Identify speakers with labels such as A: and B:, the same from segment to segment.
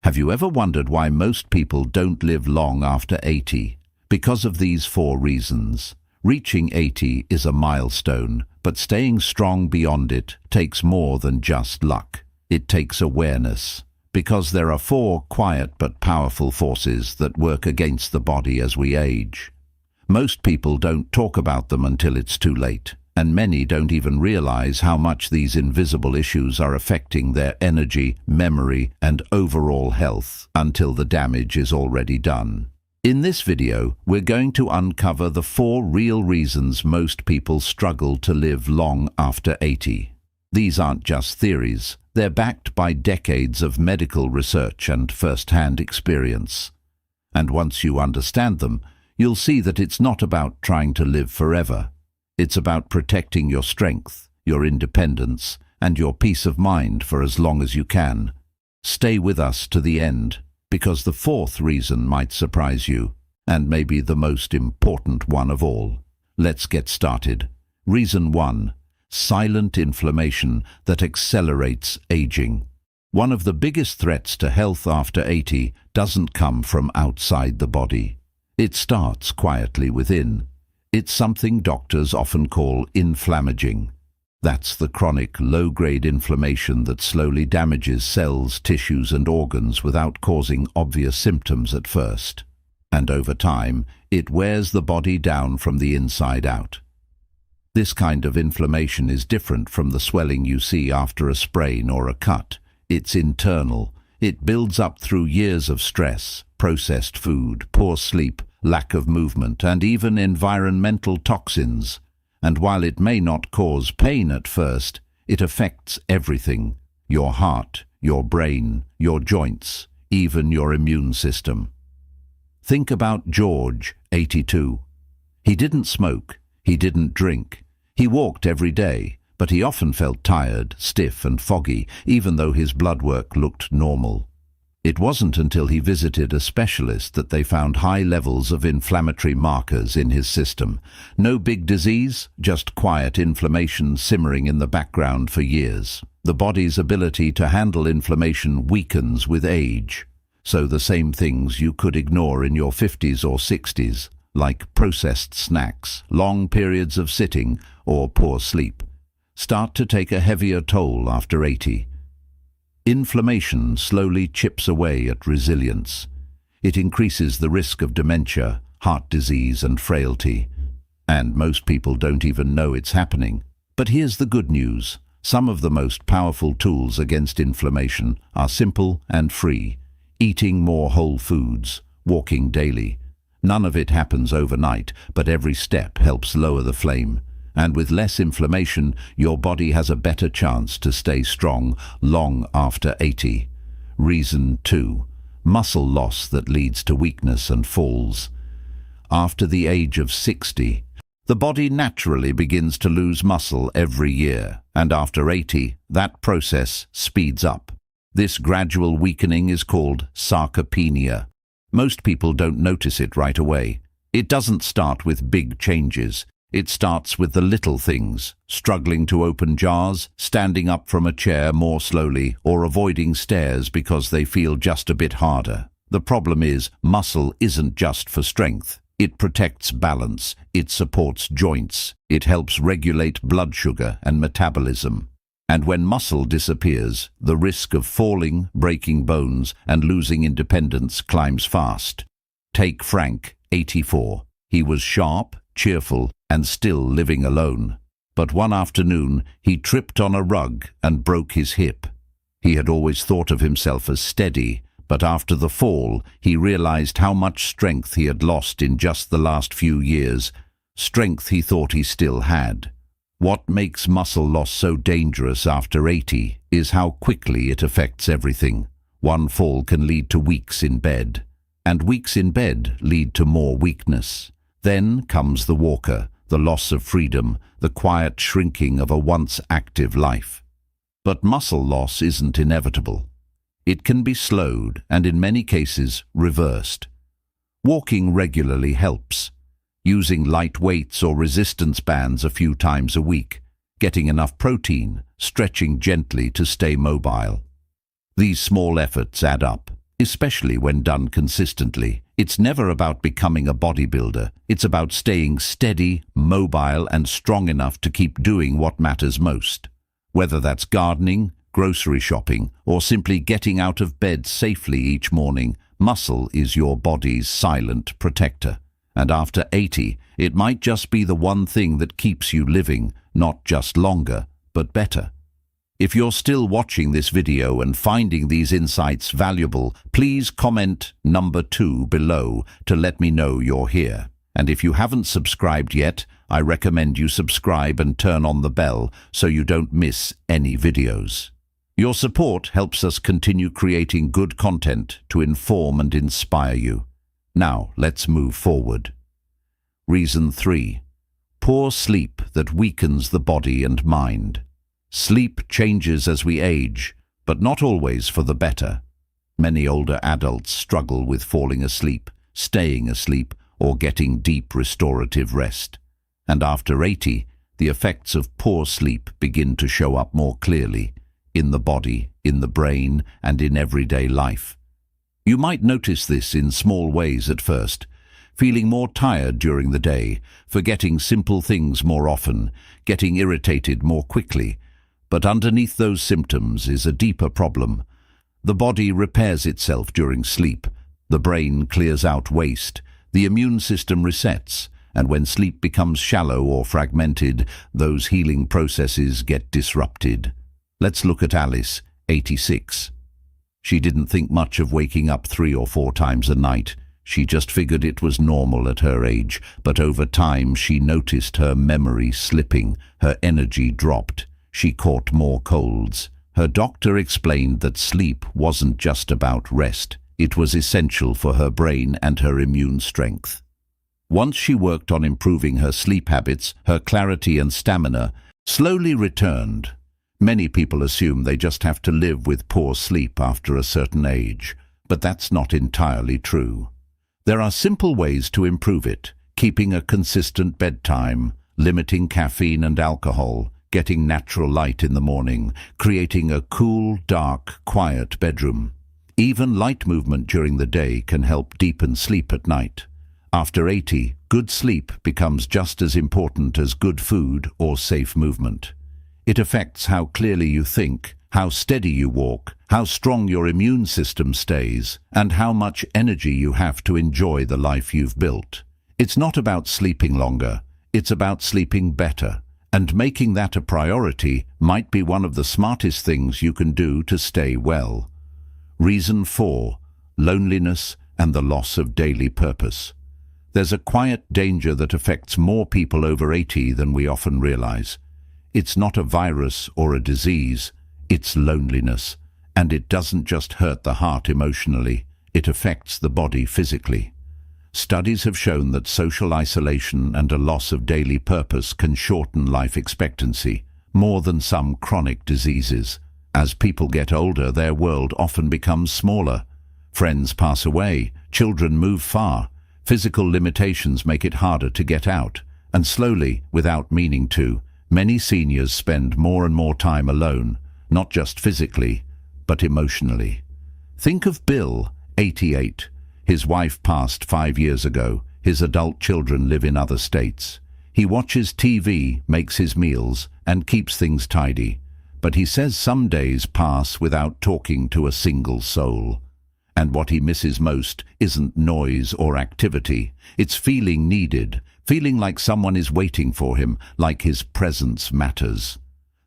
A: Have you ever wondered why most people don't live long after 80? Because of these 4 reasons. Reaching 80 is a milestone, but staying strong beyond it takes more than just luck. It takes awareness. Because there are 4 quiet but powerful forces that work against the body as we age. Most people don't talk about them until it's too late, and many don't even realize how much these invisible issues are affecting their energy, memory, and overall health until the damage is already done. In this video, we're going to uncover the 4 real reasons most people struggle to live long after 80. These aren't just theories. They're backed by decades of medical research and first-hand experience. And once you understand them, you'll see that it's not about trying to live forever. It's about protecting your strength, your independence, and your peace of mind for as long as you can. Stay with us to the end, because the 4th reason might surprise you, and maybe the most important one of all. Let's get started. Reason 1. Silent inflammation that accelerates aging. One of the biggest threats to health after 80 doesn't come from outside the body. It starts quietly within. It's something doctors often call inflammaging. That's the chronic, low-grade inflammation that slowly damages cells, tissues, and organs without causing obvious symptoms at first. And over time, it wears the body down from the inside out. This kind of inflammation is different from the swelling you see after a sprain or a cut. It's internal. It builds up through years of stress, processed food, poor sleep, lack of movement, and even environmental toxins. And while it may not cause pain at first, it affects everything: your heart, your brain, your joints, even your immune system. Think about George, 82. He didn't smoke. He didn't drink. He walked every day, but he often felt tired, stiff, and foggy, even though his blood work looked normal. It wasn't until he visited a specialist that they found high levels of inflammatory markers in his system. No big disease, just quiet inflammation simmering in the background for years. The body's ability to handle inflammation weakens with age. So the same things you could ignore in your 50s or 60s, like processed snacks, long periods of sitting, or poor sleep, start to take a heavier toll after 80. Inflammation slowly chips away at resilience. It increases the risk of dementia, heart disease, and frailty. And most people don't even know it's happening. But here's the good news. Some of the most powerful tools against inflammation are simple and free. Eating more whole foods, walking daily. None of it happens overnight, but every step helps lower the flame. And with less inflammation, your body has a better chance to stay strong long after 80. Reason 2. Muscle loss that leads to weakness and falls. After the age of 60, the body naturally begins to lose muscle every year, and after 80, that process speeds up. This gradual weakening is called sarcopenia. Most people don't notice it right away. It doesn't start with big changes. It starts with the little things: struggling to open jars, standing up from a chair more slowly, or avoiding stairs because they feel just a bit harder. The problem is, muscle isn't just for strength. It protects balance, it supports joints, it helps regulate blood sugar and metabolism. And when muscle disappears, the risk of falling, breaking bones, and losing independence climbs fast. Take Frank, 84. He was sharp, cheerful, and still living alone. But one afternoon, he tripped on a rug and broke his hip. He had always thought of himself as steady, but after the fall, he realized how much strength he had lost in just the last few years, strength he thought he still had. What makes muscle loss so dangerous after 80 is how quickly it affects everything. One fall can lead to weeks in bed, and weeks in bed lead to more weakness. Then comes the walker, the loss of freedom, the quiet shrinking of a once active life. But muscle loss isn't inevitable. It can be slowed and in many cases reversed. Walking regularly helps. Using light weights or resistance bands a few times a week, getting enough protein, stretching gently to stay mobile. These small efforts add up. especially when done consistently. It's never about becoming a bodybuilder. It's about staying steady, mobile, and strong enough to keep doing what matters most. Whether that's gardening, grocery shopping, or simply getting out of bed safely each morning, muscle is your body's silent protector. And after 80, it might just be the one thing that keeps you living, not just longer, but better. If you're still watching this video and finding these insights valuable, please comment number 2 below to let me know you're here. And if you haven't subscribed yet, I recommend you subscribe and turn on the bell so you don't miss any videos. Your support helps us continue creating good content to inform and inspire you. Now, let's move forward. Reason 3. Poor sleep that weakens the body and mind. Sleep changes as we age, but not always for the better. Many older adults struggle with falling asleep, staying asleep, or getting deep restorative rest. And after 80, the effects of poor sleep begin to show up more clearly, in the body, in the brain, and in everyday life. You might notice this in small ways at first, feeling more tired during the day, forgetting simple things more often, getting irritated more quickly. But underneath those symptoms is a deeper problem. The body repairs itself during sleep, the brain clears out waste, the immune system resets, and when sleep becomes shallow or fragmented, those healing processes get disrupted. Let's look at Alice, 86. She didn't think much of waking up 3 or 4 times a night. She just figured it was normal at her age, but over time she noticed her memory slipping, her energy dropped. She caught more colds. Her doctor explained that sleep wasn't just about rest. It was essential for her brain and her immune strength. Once she worked on improving her sleep habits, her clarity and stamina slowly returned. Many people assume they just have to live with poor sleep after a certain age, but that's not entirely true. There are simple ways to improve it: keeping a consistent bedtime, limiting caffeine and alcohol, getting natural light in the morning, creating a cool, dark, quiet bedroom. Even light movement during the day can help deepen sleep at night. After 80, good sleep becomes just as important as good food or safe movement. It affects how clearly you think, how steady you walk, how strong your immune system stays, and how much energy you have to enjoy the life you've built. It's not about sleeping longer, it's about sleeping better. And making that a priority might be one of the smartest things you can do to stay well. Reason 4. Loneliness and the loss of daily purpose. There's a quiet danger that affects more people over 80 than we often realize. It's not a virus or a disease, it's loneliness. And it doesn't just hurt the heart emotionally, it affects the body physically. Studies have shown that social isolation and a loss of daily purpose can shorten life expectancy, more than some chronic diseases. As people get older, their world often becomes smaller. Friends pass away, children move far, physical limitations make it harder to get out, and slowly, without meaning to, many seniors spend more and more time alone, not just physically, but emotionally. Think of Bill, 88. His wife passed 5 years ago. His adult children live in other states. He watches TV, makes his meals, and keeps things tidy. But he says some days pass without talking to a single soul. And what he misses most isn't noise or activity. It's feeling needed, feeling like someone is waiting for him, like his presence matters.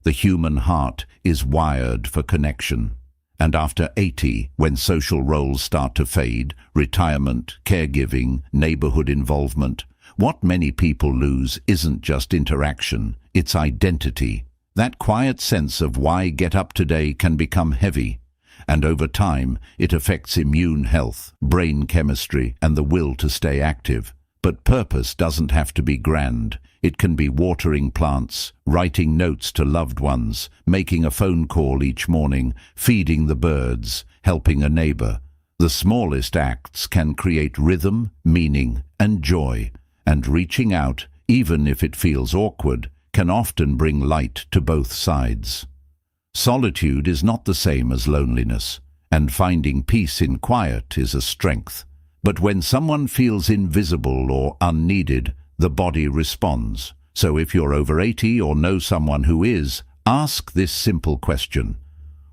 A: The human heart is wired for connection. And after 80, when social roles start to fade, retirement, caregiving, neighborhood involvement, what many people lose isn't just interaction, it's identity. That quiet sense of why get up today can become heavy. And over time, it affects immune health, brain chemistry, and the will to stay active. But purpose doesn't have to be grand. It can be watering plants, writing notes to loved ones, making a phone call each morning, feeding the birds, helping a neighbor. The smallest acts can create rhythm, meaning, and joy. And reaching out, even if it feels awkward, can often bring light to both sides. Solitude is not the same as loneliness, and finding peace in quiet is a strength. But when someone feels invisible or unneeded, the body responds. So if you're over 80 or know someone who is, ask this simple question.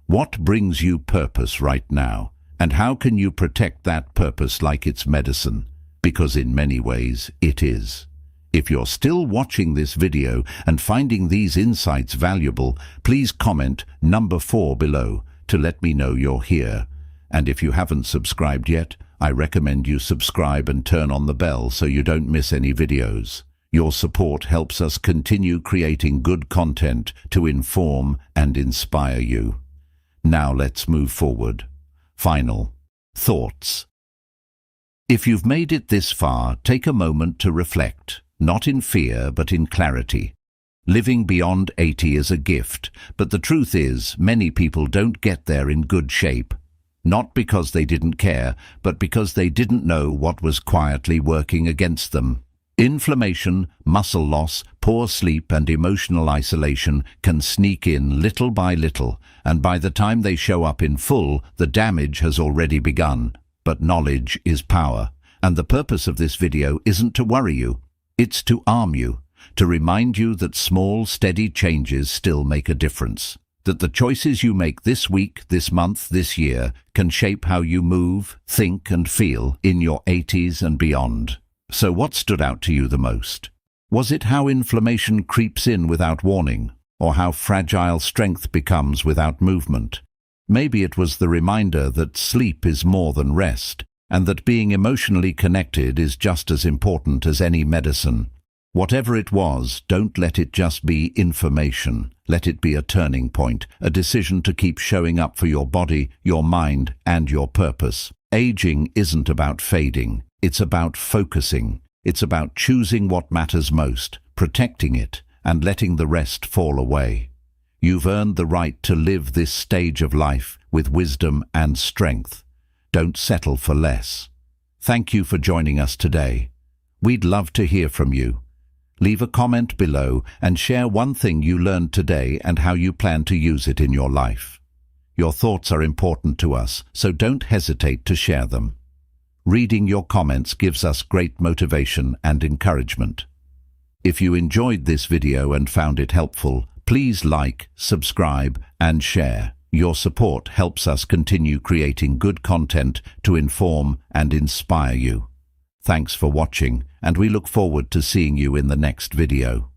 A: What brings you purpose right now? And how can you protect that purpose like it's medicine? Because in many ways, it is. If you're still watching this video and finding these insights valuable, please comment number 4 below to let me know you're here. And if you haven't subscribed yet, I recommend you subscribe and turn on the bell so you don't miss any videos. Your support helps us continue creating good content to inform and inspire you. Now let's move forward. Final thoughts. If you've made it this far, take a moment to reflect, not in fear but in clarity. Living beyond 80 is a gift, but the truth is, many people don't get there in good shape. Not because they didn't care, but because they didn't know what was quietly working against them. Inflammation, muscle loss, poor sleep and emotional isolation can sneak in little by little, and by the time they show up in full, the damage has already begun. But knowledge is power, and the purpose of this video isn't to worry you. It's to arm you, to remind you that small, steady changes still make a difference. That the choices you make this week, this month, this year can shape how you move, think and feel in your 80s and beyond. So what stood out to you the most? Was it how inflammation creeps in without warning, or how fragile strength becomes without movement? Maybe it was the reminder that sleep is more than rest, and that being emotionally connected is just as important as any medicine. Whatever it was, don't let it just be information. Let it be a turning point, a decision to keep showing up for your body, your mind, and your purpose. Aging isn't about fading. It's about focusing. It's about choosing what matters most, protecting it, and letting the rest fall away. You've earned the right to live this stage of life with wisdom and strength. Don't settle for less. Thank you for joining us today. We'd love to hear from you. Leave a comment below and share one thing you learned today and how you plan to use it in your life. Your thoughts are important to us, so don't hesitate to share them. Reading your comments gives us great motivation and encouragement. If you enjoyed this video and found it helpful, please like, subscribe, and share. Your support helps us continue creating good content to inform and inspire you. Thanks for watching, and we look forward to seeing you in the next video.